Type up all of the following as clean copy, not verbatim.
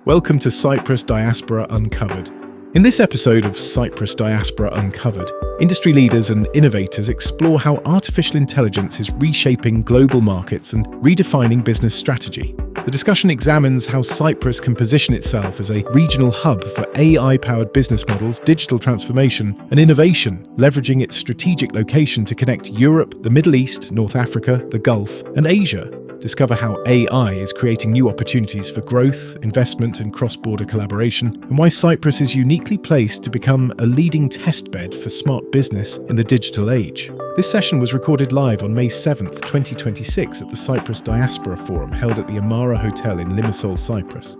Welcome to Cyprus Diaspora Uncovered. In this episode of Cyprus Diaspora Uncovered, industry leaders and innovators explore how artificial intelligence is reshaping global markets and redefining business strategy. The discussion examines how Cyprus can position itself as a regional hub for AI-powered business models, digital transformation, and innovation, leveraging its strategic location to connect Europe, the Middle East, North Africa, the Gulf, and Asia. Discover how AI is creating new opportunities for growth, investment, and cross-border collaboration, and why Cyprus is uniquely placed to become a leading testbed for smart business in the digital age. This session was recorded live on May 7th, 2026 at the Cyprus Diaspora Forum held at the AMARA Hotel in Limassol, Cyprus.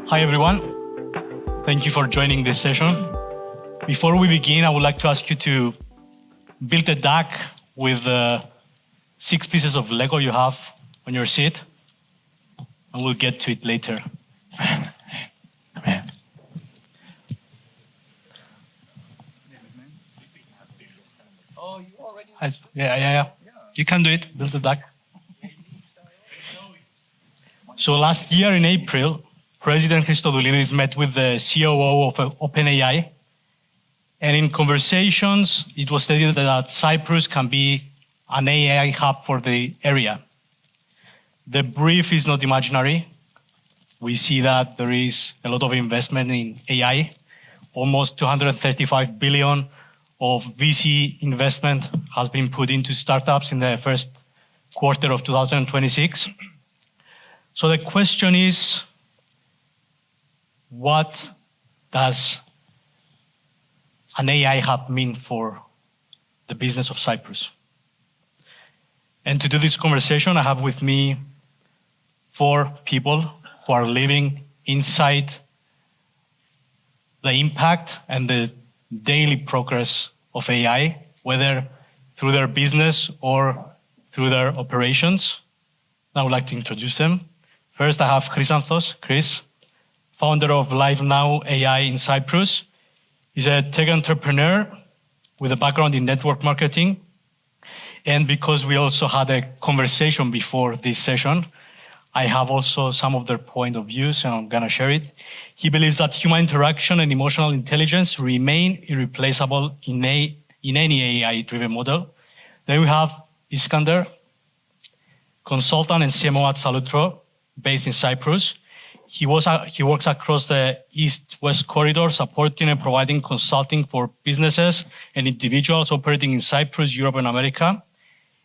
Hi everyone, thank you for joining this session. Before we begin, I would like to ask you to build a deck with 6 pieces of Lego you have on your seat, and we'll get to it later. Oh, you already? Yeah. You can do it. Build the deck. So last year in April, President Christodoulidis met with the COO of OpenAI, and in conversations, it was stated that Cyprus can be an AI hub for the area. The brief is not imaginary. We see that there is a lot of investment in AI. Almost 235 billion of VC investment has been put into startups in the first quarter of 2026. So the question is, what does an AI hub mean for the business of Cyprus? And to do this conversation, I have with me 4 people who are living inside the impact and the daily progress of AI, whether through their business or through their operations. I would like to introduce them. First, I have Chrysanthos, Chris, founder of LiveNow AI in Cyprus. He's a tech entrepreneur with a background in network marketing. And because we also had a conversation before this session, I have also some of their point of views, and I'm gonna share it. He believes that human interaction and emotional intelligence remain irreplaceable in any AI-driven model. Then we have Iskander, consultant and CMO at Salutro, based in Cyprus. He works across the East-West corridor, supporting and providing consulting for businesses and individuals operating in Cyprus, Europe, and America.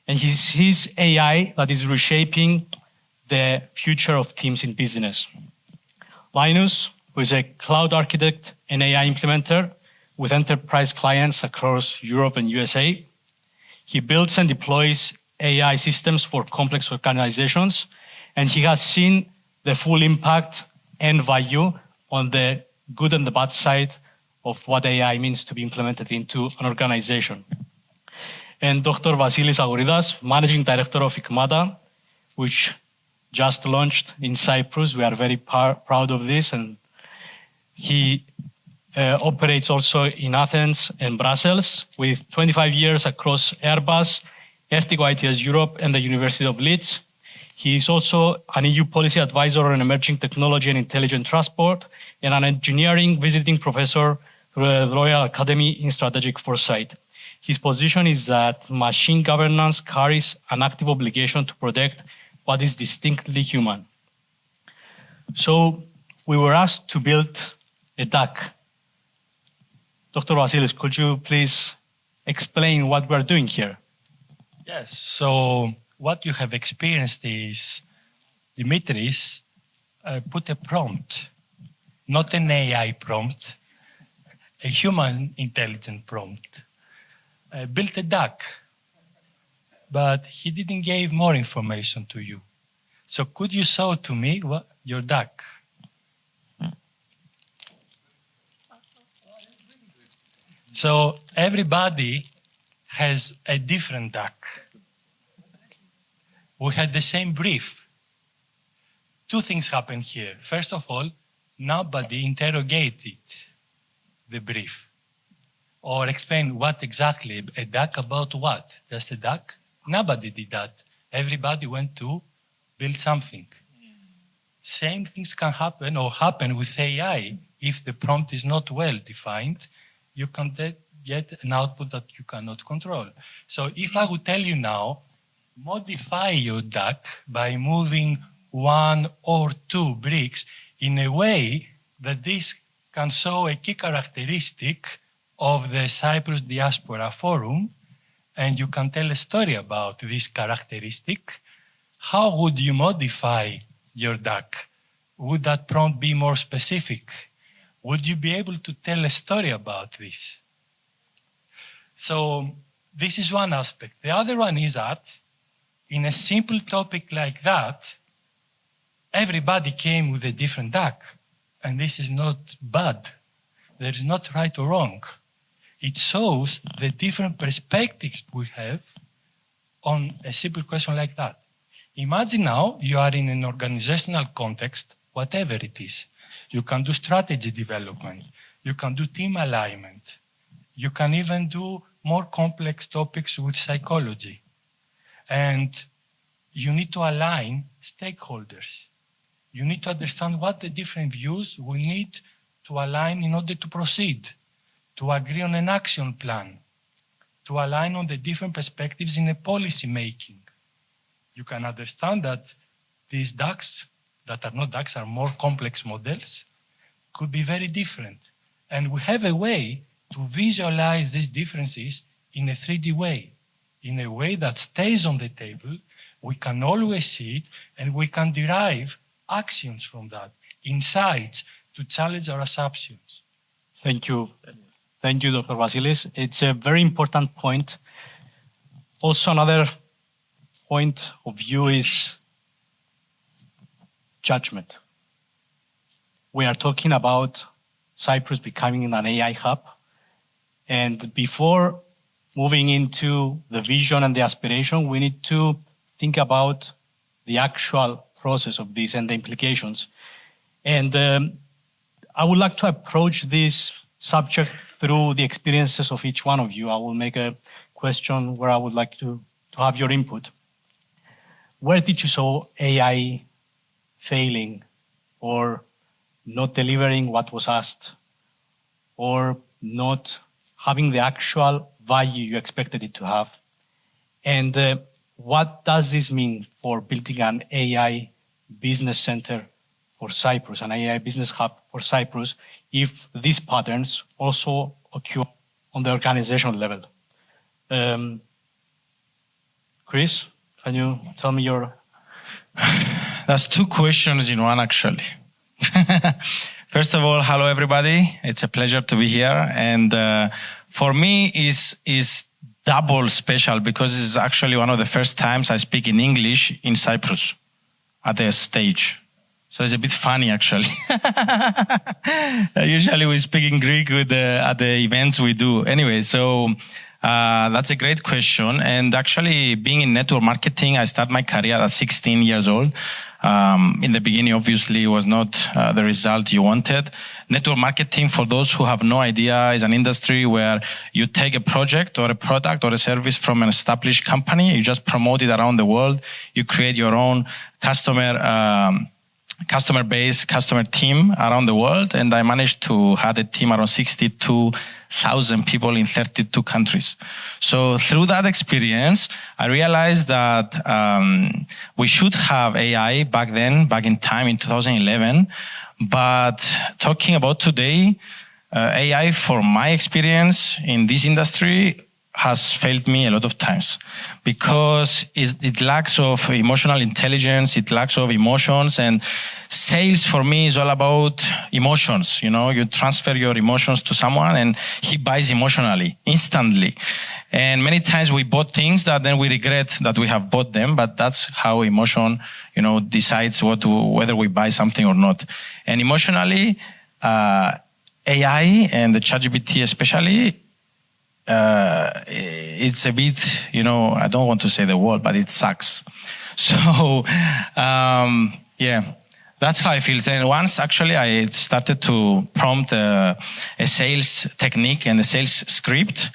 And he sees AI that is reshaping the future of teams in business. Linus, who is a cloud architect and AI implementer with enterprise clients across Europe and USA. He builds and deploys AI systems for complex organizations, and he has seen the full impact and value on the good and the bad side of what AI means to be implemented into an organization. And Dr. Vasilis Agoridas, managing director of ICMATA, which just launched in Cyprus. We are very proud of this, and he operates also in Athens and Brussels with 25 years across Airbus, Ertigo ITS Europe, and the University of Leeds. He is also an EU policy advisor on emerging technology and intelligent transport, and an engineering visiting professor through the Royal Academy in Strategic Foresight. His position is that machine governance carries an active obligation to protect what is distinctly human. So we were asked to build a deck. Dr. Vasilis, could you please explain what we're doing here? Yes, so what you have experienced is Demetris put a prompt, not an AI prompt, a human intelligent prompt, built a deck. But he didn't give more information to you. So could you show to me your duck? So everybody has a different duck. We had the same brief. 2 things happened here. First of all, nobody interrogated the brief or explained what exactly, a duck about what? Just a duck? Nobody did that. Everybody went to build something. Same things can happen or happen with AI. If the prompt is not well defined, you can get an output that you cannot control. So if I would tell you now, modify your duck by moving 1 or 2 bricks in a way that this can show a key characteristic of the Cyprus Diaspora Forum, and you can tell a story about this characteristic, how would you modify your duck? Would that prompt be more specific? Would you be able to tell a story about this? So this is one aspect. The other one is that in a simple topic like that, everybody came with a different duck. And this is not bad. There is not right or wrong. It shows the different perspectives we have on a simple question like that. Imagine now you are in an organizational context, whatever it is. You can do strategy development. You can do team alignment. You can even do more complex topics with psychology. And you need to align stakeholders. You need to understand what the different views we need to align in order to proceed, to agree on an action plan, to align on the different perspectives in a policy making. You can understand that these DACs that are not DACs are more complex models could be very different. And we have a way to visualize these differences in a 3D way, in a way that stays on the table. We can always see it, and we can derive actions from that, insights to challenge our assumptions. Thank you. Thank you, Dr. Vasilis. It's a very important point. Also, another point of view is judgment. We are talking about Cyprus becoming an AI hub. And before moving into the vision and the aspiration, we need to think about the actual process of this and the implications. And I would like to approach this subject through the experiences of each one of you. I will make a question where I would like to have your input. Where did you saw AI failing or not delivering what was asked or not having the actual value you expected it to have? And what does this mean for building an AI business center for Cyprus, an AI business hub for Cyprus, if these patterns also occur on the organizational level? Chris, can you tell me your... That's 2 questions in one, actually. First of all, hello, everybody. It's a pleasure to be here. And for me, is double special because it's actually one of the first times I speak in English in Cyprus at the stage. So it's a bit funny, actually. Usually we speak in Greek at the events we do. Anyway, so that's a great question. And actually, being in network marketing, I started my career at 16 years old. In the beginning, obviously, it was not the result you wanted. Network marketing, for those who have no idea, is an industry where you take a project or a product or a service from an established company, you just promote it around the world, you create your own customer base, customer team around the world, and I managed to have a team around 62,000 people in 32 countries. So through that experience, I realized that we should have AI back in time in 2011. But talking about today, AI, for my experience in this industry, has failed me a lot of times because it lacks of emotional intelligence, it lacks of emotions, and sales for me is all about emotions. You know, you transfer your emotions to someone and he buys emotionally, instantly. And many times we bought things that then we regret that we have bought them, but that's how emotion, decides whether we buy something or not. And emotionally, AI and the ChatGPT especially, it's a bit, I don't want to say the word, but it sucks. So, That's how I feel. Then once actually I started to prompt a sales technique and a sales script,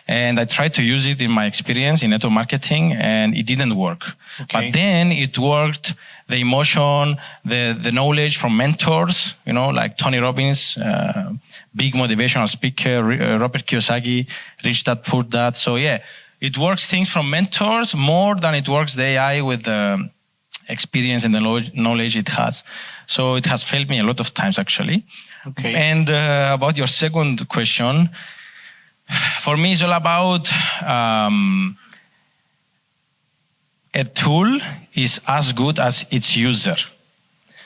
and I tried to use it in my experience in network marketing, and it didn't work. Okay. But then it worked. The emotion, the knowledge from mentors, like Tony Robbins, big motivational speaker, Robert Kiyosaki, Rich Dad Poor Dad. So yeah, it works things from mentors more than it works the AI with the experience and the knowledge it has. So it has failed me a lot of times actually. Okay. And about your second question, for me it's all about a tool is as good as its user.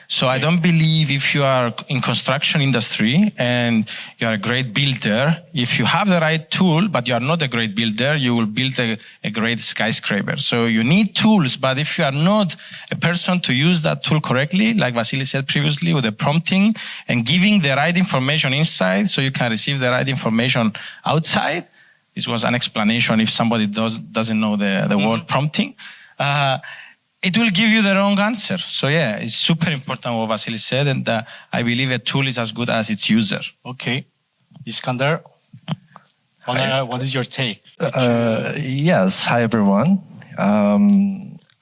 So I don't believe if you are in construction industry and you are a great builder, if you have the right tool, but you are not a great builder, you will build a great skyscraper. So you need tools, but if you are not a person to use that tool correctly, like Vasily said previously, with the prompting and giving the right information inside so you can receive the right information outside, this was an explanation if somebody doesn't know the word prompting, it will give you the wrong answer. So yeah, it's super important what Vasily said, and I believe a tool is as good as its user. Okay. Iskander, what is your take? Yes, hi everyone.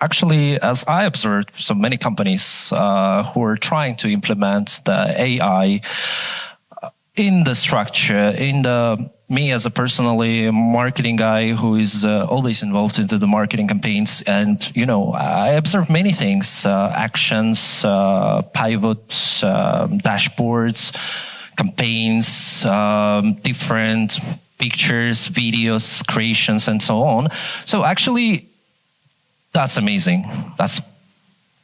Actually, as I observed, so many companies who are trying to implement the AI in the structure, me as a personally marketing guy who is always involved into the marketing campaigns, and I observe many things: actions, pivots, dashboards, campaigns, different pictures, videos, creations, and so on. So actually, that's amazing. That's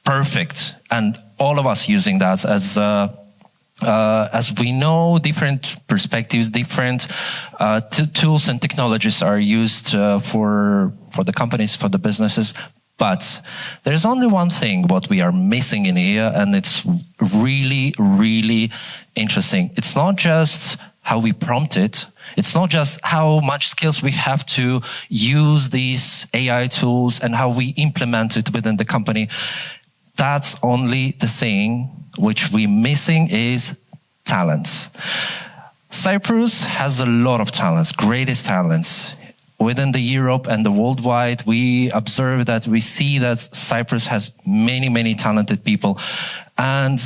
perfect, and all of us using that as we know, different perspectives, different tools and technologies are used for the companies, for the businesses. But there's only one thing what we are missing in here, and it's really, really interesting. It's not just how we prompt it. It's not just how much skills we have to use these AI tools and how we implement it within the company. That's only the thing which we're missing is talents. Cyprus has a lot of talents, greatest talents. Within the Europe and the worldwide, we observe that we see that Cyprus has many, many talented people. And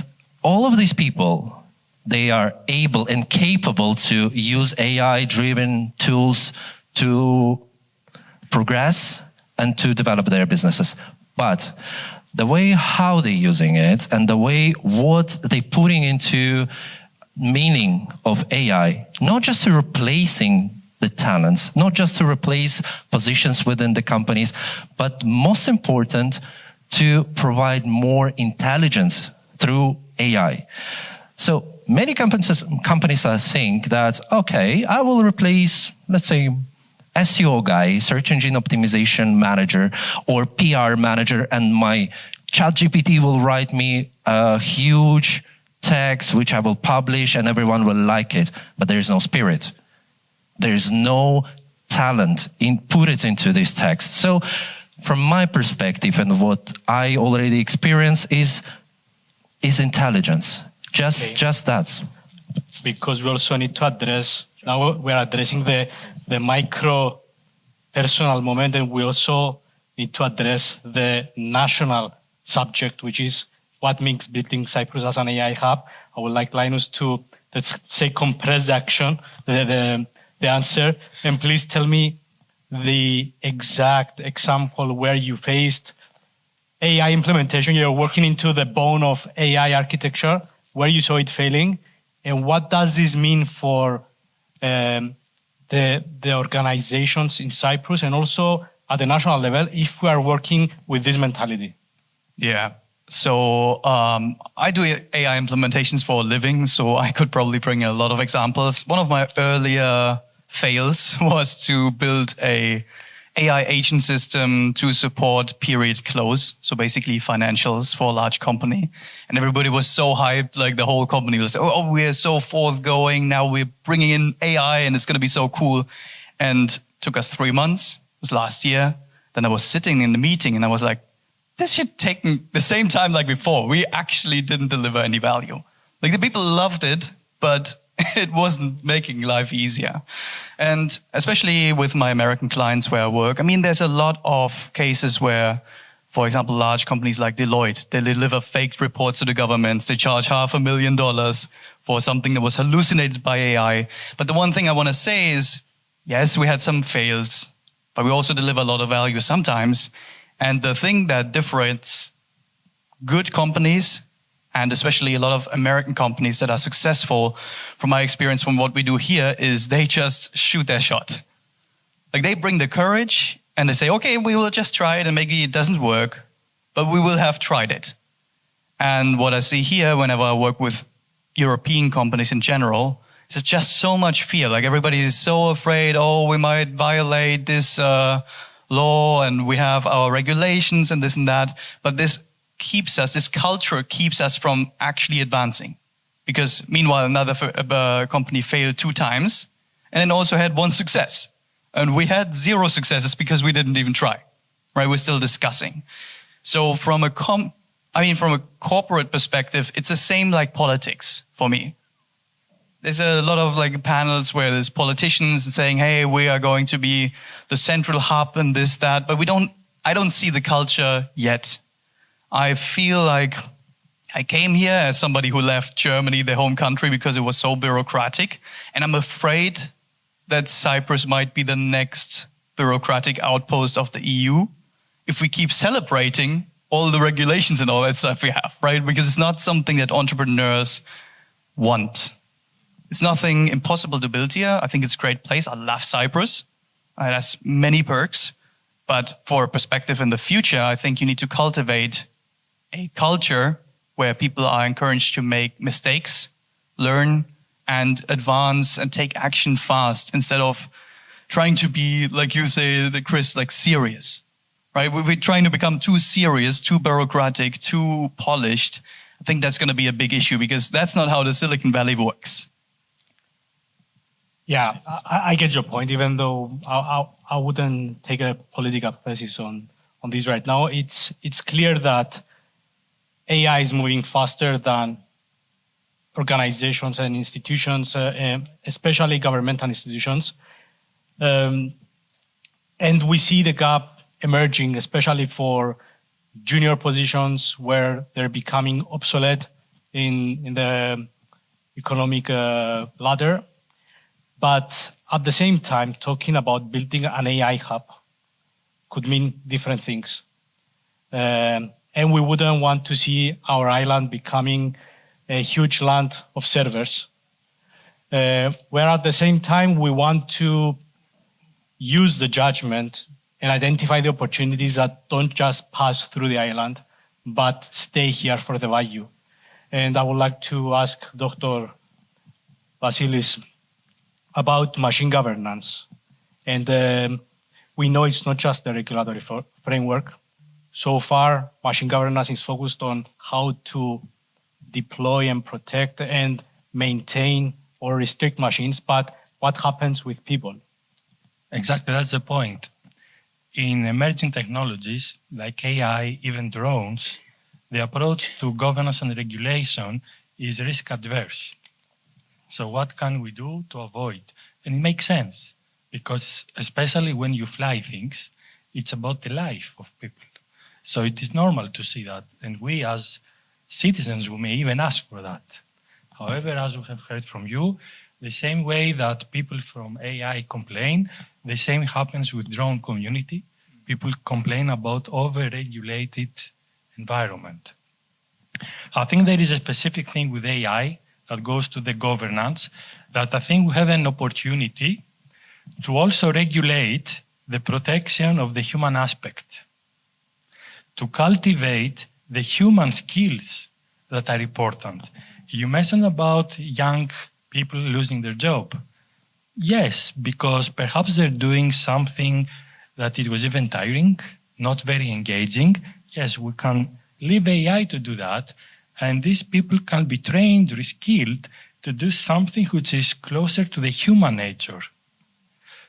all of these people, they are able and capable to use AI-driven tools to progress and to develop their businesses. But the way how they're using it and the way what they're putting into meaning of AI, not just to replacing the talents, not just to replace positions within the companies, but most important, to provide more intelligence through AI. So many companies think that, okay, I will replace, let's say, SEO guy, search engine optimization manager, or PR manager, and my ChatGPT will write me a huge text which I will publish and everyone will like it. But there is no spirit. There is no talent put it into this text. So from my perspective and what I already experience is intelligence. Just that. Because we also need to address, now we're addressing the micro personal moment, and we also need to address the national subject, which is what makes building Cyprus as an AI hub. I would like Linus to, let's say, compress the action, the answer, and please tell me the exact example where you faced AI implementation. You're working into the bone of AI architecture, where you saw it failing, and what does this mean for the organizations in Cyprus and also at the national level if we are working with this mentality? Yeah. So I do AI implementations for a living, so I could probably bring a lot of examples. One of my earlier fails was to build a AI agent system to support period close, so basically financials for a large company. And everybody was so hyped, like the whole company was, oh, we're so forthgoing, now we're bringing in AI and it's going to be so cool. And it took us 3 months, it was last year. Then I was sitting in the meeting and I was like, this should take the same time like before. We actually didn't deliver any value. Like the people loved it, but it wasn't making life easier. And especially with my American clients where I work, I mean, there's a lot of cases where, for example, large companies like Deloitte, they deliver fake reports to the governments. They charge $500,000 for something that was hallucinated by AI. But the one thing I want to say is, yes, we had some fails, but we also deliver a lot of value sometimes. And the thing that differentiates good companies, and especially a lot of American companies that are successful, from my experience from what we do here, is they just shoot their shot. Like they bring the courage and they say, okay, we will just try it and maybe it doesn't work, but we will have tried it. And what I see here whenever I work with European companies in general, there's just so much fear. Like everybody is so afraid, oh, we might violate this law and we have our regulations and this and that. But this culture keeps us from actually advancing. Because meanwhile, another company failed 2 times and then also had 1 success. And we had 0 successes because we didn't even try, right? We're still discussing. So from a corporate perspective, it's the same like politics for me. There's a lot of like panels where there's politicians saying, hey, we are going to be the central hub and this, that, but I don't see the culture yet. I feel like I came here as somebody who left Germany, their home country, because it was so bureaucratic. And I'm afraid that Cyprus might be the next bureaucratic outpost of the EU if we keep celebrating all the regulations and all that stuff we have, right? Because it's not something that entrepreneurs want. It's nothing impossible to build here. I think it's a great place. I love Cyprus. It has many perks. But for a perspective in the future, I think you need to cultivate a culture where people are encouraged to make mistakes, learn, and advance and take action fast instead of trying to be, like you say, Chris, like serious, right? We're trying to become too serious, too bureaucratic, too polished. I think that's going to be a big issue because that's not how the Silicon Valley works. Yeah, I get your point, even though I wouldn't take a political position on this right now. It's clear that AI is moving faster than organizations and institutions, especially governmental institutions. And we see the gap emerging, especially for junior positions where they're becoming obsolete in the economic ladder. But at the same time, talking about building an AI hub could mean different things. And we wouldn't want to see our island becoming a huge land of servers, where at the same time we want to use the judgment and identify the opportunities that don't just pass through the island, but stay here for the value. And I would like to ask Dr. Vasilis about machine governance. And we know it's not just the regulatory framework. So far, machine governance is focused on how to deploy and protect and maintain or restrict machines, but what happens with people? Exactly, that's the point. In emerging technologies like AI, even drones, the approach to governance and regulation is risk adverse. So what can we do to avoid? And it makes sense, because especially when you fly things, it's about the life of people. So it is normal to see that. And we as citizens, we may even ask for that. However, as we have heard from you, the same way that people from AI complain, the same happens with drone community. People complain about over-regulated environment. I think there is a specific thing with AI that goes to the governance, that I think we have an opportunity to also regulate the protection of the human aspect, to cultivate the human skills that are important. You mentioned about young people losing their job. Yes, because perhaps they're doing something that it was even tiring, not very engaging. Yes, we can leave AI to do that, and these people can be trained, reskilled to do something which is closer to the human nature.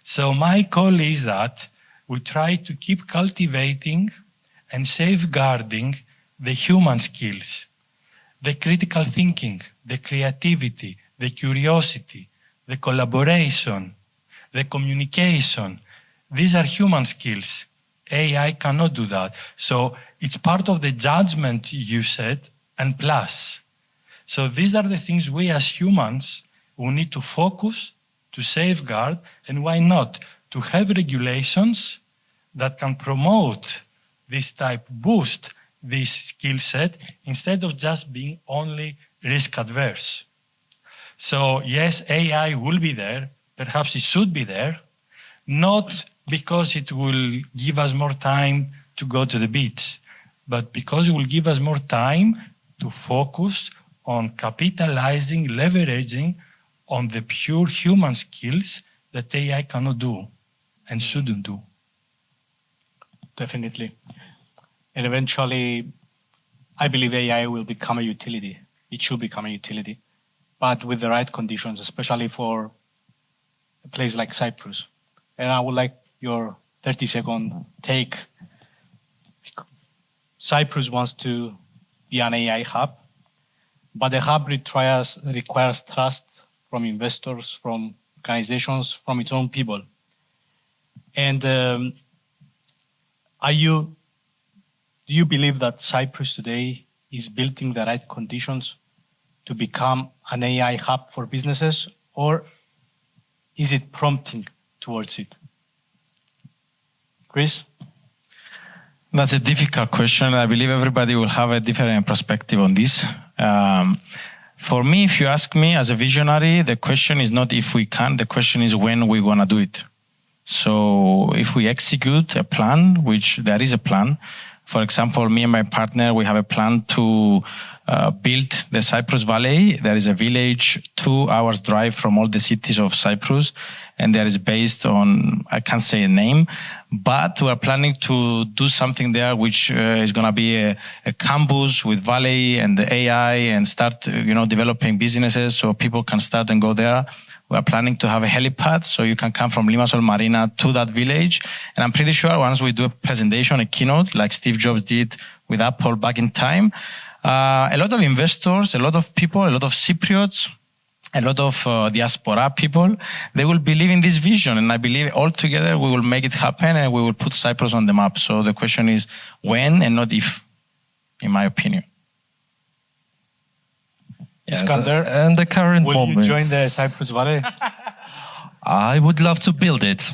So my call is that we try to keep cultivating and safeguarding the human skills, the critical thinking, the creativity, the curiosity, the collaboration, the communication. These are human skills. AI cannot do that. So it's part of the judgment you said, and plus. So these are the things we as humans will need to focus, to safeguard, and why not? To have regulations that can promote this type, boost this skill set, instead of just being only risk adverse. So yes, AI will be there, perhaps it should be there, not because it will give us more time to go to the beach, but because it will give us more time to focus on capitalizing, leveraging on the pure human skills that AI cannot do and shouldn't do. Definitely. And eventually, I believe AI will become a utility. It should become a utility, but with the right conditions, especially for a place like Cyprus. And I would like your 30-second take. Cyprus wants to be an AI hub, but the hub requires trust from investors, from organizations, from its own people. And do you believe that Cyprus today is building the right conditions to become an AI hub for businesses, or is it prompting towards it? Chris? That's a difficult question. I believe everybody will have a different perspective on this. For me, if you ask me as a visionary, the question is not if we can, the question is when we want to do it. So if we execute a plan, which there is a plan, for example, me and my partner, we have a plan to build the Cyprus Valley. There is a village 2 hours drive from all the cities of Cyprus, and that is based on, I can't say a name, but we are planning to do something there which is going to be a campus with Valley and the AI and start, developing businesses so people can start and go there. We are planning to have a helipad, so you can come from Limassol Marina to that village. And I'm pretty sure once we do a presentation, a keynote, like Steve Jobs did with Apple back in time, a lot of investors, a lot of people, a lot of Cypriots, a lot of diaspora people, they will believe in this vision. And I believe all together we will make it happen and we will put Cyprus on the map. So the question is when and not if, in my opinion. Iskander, and the current will moment. you join the Cyprus Valley? I would love to build it.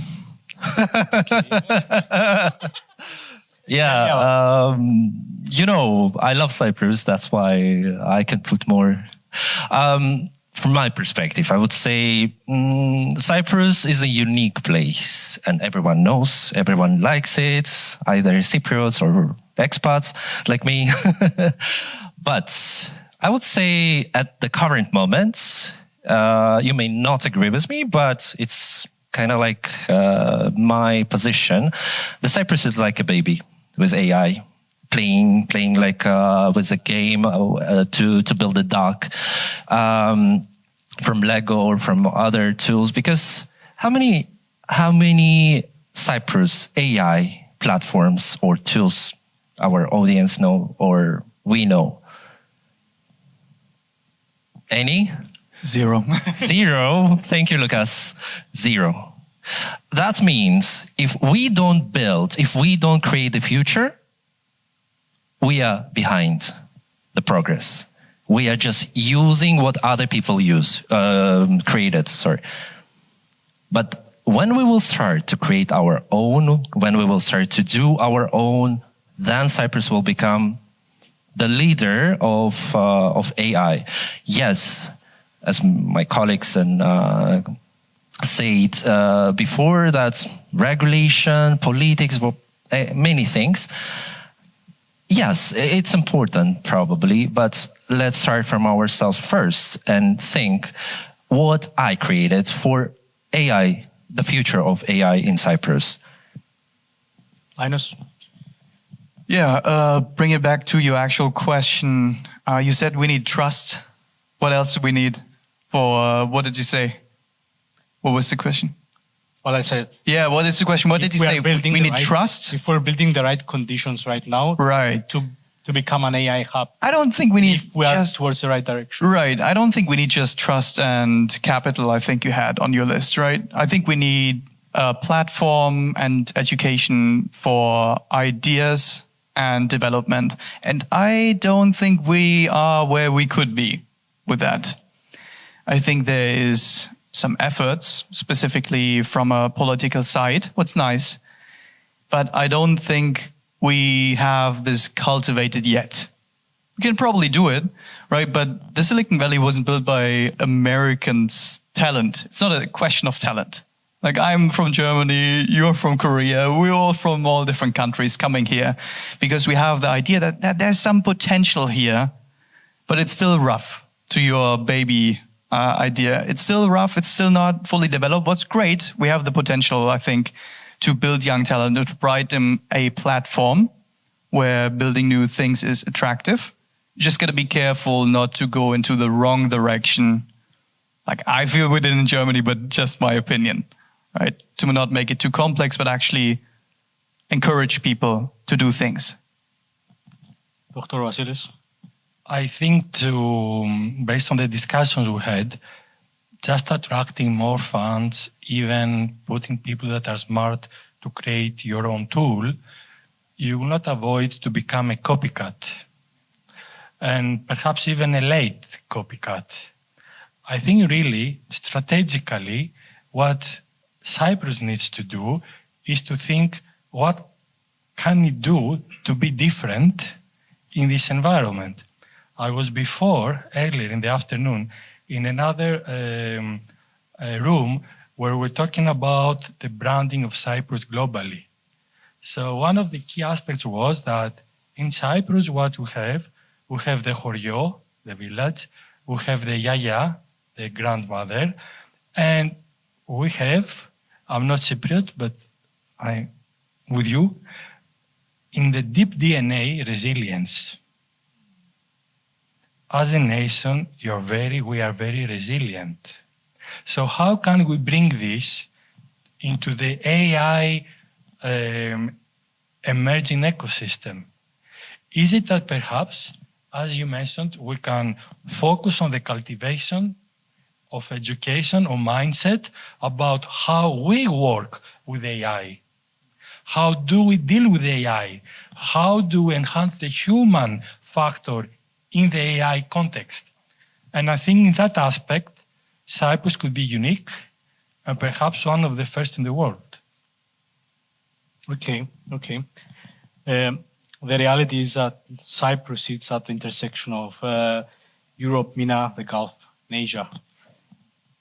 Yeah, I love Cyprus. That's why I can put more. From my perspective, I would say Cyprus is a unique place, and everyone knows, everyone likes it, either Cypriots or expats like me. But I would say at the current moment, you may not agree with me, but it's kind of like my position. The Cyprus is like a baby with AI, playing like with a game to build a dock from Lego or from other tools. Because how many Cyprus AI platforms or tools our audience know or we know? Any? Zero. Zero. Thank you, Lucas. Zero. That means if we don't create the future, we are behind the progress. We are just using what other people created. But when we will start to create our own, when we will start to do our own, then Cyprus will become the leader of AI. Yes, as my colleagues and said before, that regulation, politics, many things. Yes, it's important probably, but let's start from ourselves first and think what I created for AI, the future of AI in Cyprus. Linus? Yeah, bring it back to your actual question. You said we need trust. What else do we need for, what did you say? What was the question? What I said. Yeah, what is the question? What did you say? We need trust? If we're building the right conditions right now Right. to become an AI hub. I don't think we need if we are towards the right direction. Right. I don't think we need just trust and capital, I think you had on your list, right? I think we need a platform and education for ideas and development. And I don't think we are where we could be with that. I think there is some efforts, specifically from a political side, what's nice. But I don't think we have this cultivated yet. We can probably do it, right? But the Silicon Valley wasn't built by Americans' talent. It's not a question of talent. Like, I'm from Germany, you're from Korea, we're all from all different countries coming here because we have the idea that there's some potential here, but it's still rough. To your baby idea, it's still rough, it's still not fully developed. What's great, we have the potential, I think, to build young talent, to provide them a platform where building new things is attractive. You just got to be careful not to go into the wrong direction. Like I feel we did in Germany, but just my opinion, right? To not make it too complex, but actually encourage people to do things. Dr. Vasilis? I think based on the discussions we had, just attracting more funds, even putting people that are smart to create your own tool, you will not avoid to become a copycat, and perhaps even a late copycat. I think really, strategically, what Cyprus needs to do is to think what can it do to be different in this environment. I was earlier in the afternoon, in another room where we're talking about the branding of Cyprus globally. So one of the key aspects was that in Cyprus, what we have the Chorio, the village, we have the Yaya, the grandmother, and we have, I'm not Cypriot, but I'm with you, in the deep DNA, resilience. As a nation, we are very resilient. So how can we bring this into the AI emerging ecosystem? Is it that perhaps, as you mentioned, we can focus on the cultivation of education or mindset about how we work with AI? How do we deal with AI? How do we enhance the human factor in the AI context? And I think in that aspect, Cyprus could be unique and perhaps one of the first in the world. Okay. The reality is that Cyprus sits at the intersection of Europe, MENA, the Gulf, and Asia.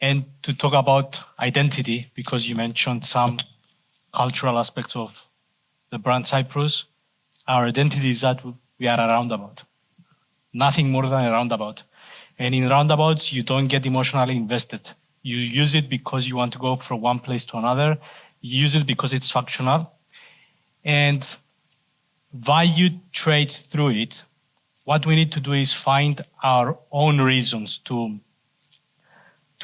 And to talk about identity, because you mentioned some cultural aspects of the brand Cyprus, our identity is that we are a roundabout. Nothing more than a roundabout. And in roundabouts, you don't get emotionally invested. You use it because you want to go from one place to another. You use it because it's functional. And value trade through it. What we need to do is find our own reasons to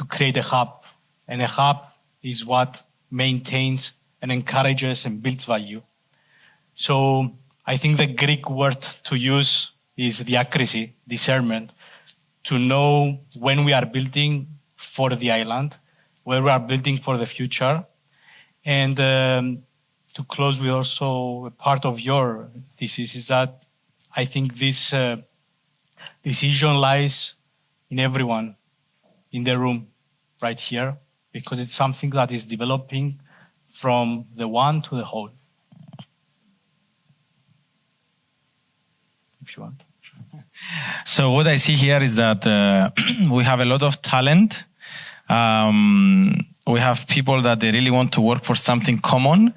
create a hub. And a hub is what maintains and encourages and builds value. So I think the Greek word to use is diakrisis, discernment, to know when we are building for the island, where we are building for the future. And to close with also a part of your thesis is that I think this decision lies in everyone in the room right here, because it's something that is developing from the one to the whole. If you want. So what I see here is that we have a lot of talent. We have people that they really want to work for something common.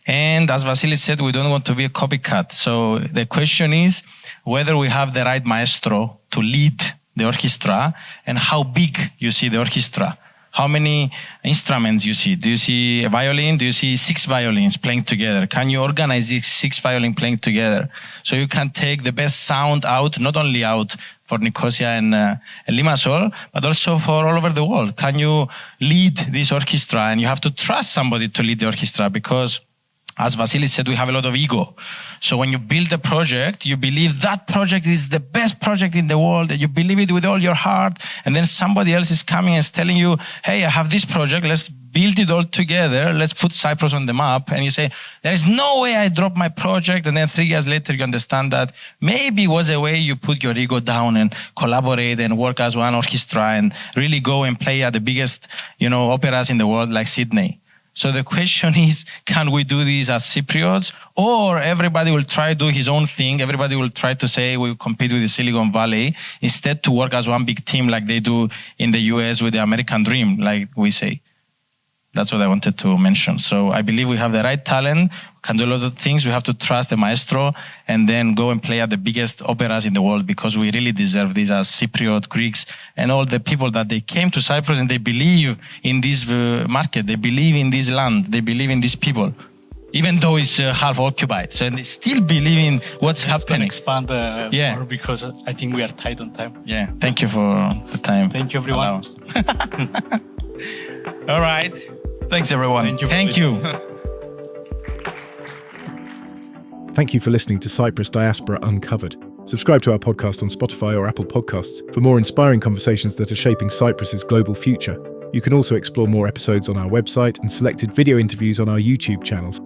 And as Vasilis said, we don't want to be a copycat. So the question is whether we have the right maestro to lead the orchestra and how big you see the orchestra. How many instruments you see? Do you see a violin? Do you see 6 violins playing together? Can you organize these 6 violins playing together? So you can take the best sound out, not only out for Nicosia and Limassol, but also for all over the world. Can you lead this orchestra? And you have to trust somebody to lead the orchestra because, as Vasilis said, we have a lot of ego. So when you build a project, you believe that project is the best project in the world, and you believe it with all your heart, and then somebody else is coming and is telling you, hey, I have this project, let's build it all together, let's put Cyprus on the map, and you say, there is no way I drop my project, and then 3 years later you understand that maybe it was a way you put your ego down and collaborate and work as one orchestra and really go and play at the biggest, operas in the world like Sydney. So the question is, can we do this as Cypriots, or everybody will try to do his own thing? Everybody will try to say we compete with the Silicon Valley instead to work as one big team like they do in the US with the American dream, like we say. That's what I wanted to mention. So I believe we have the right talent, can do a lot of things. We have to trust the maestro and then go and play at the biggest operas in the world because we really deserve this as Cypriot, Greeks, and all the people that they came to Cyprus and they believe in this market. They believe in this land. They believe in these people, even though it's half occupied. So they still believe in what's happening. Expand more because I think we are tight on time. Yeah. Thank you for the time. Thank you, everyone. All right. Thanks, everyone. Thank you. Thank you for listening to Cyprus Diaspora Uncovered. Subscribe to our podcast on Spotify or Apple Podcasts for more inspiring conversations that are shaping Cyprus's global future. You can also explore more episodes on our website and selected video interviews on our YouTube channels.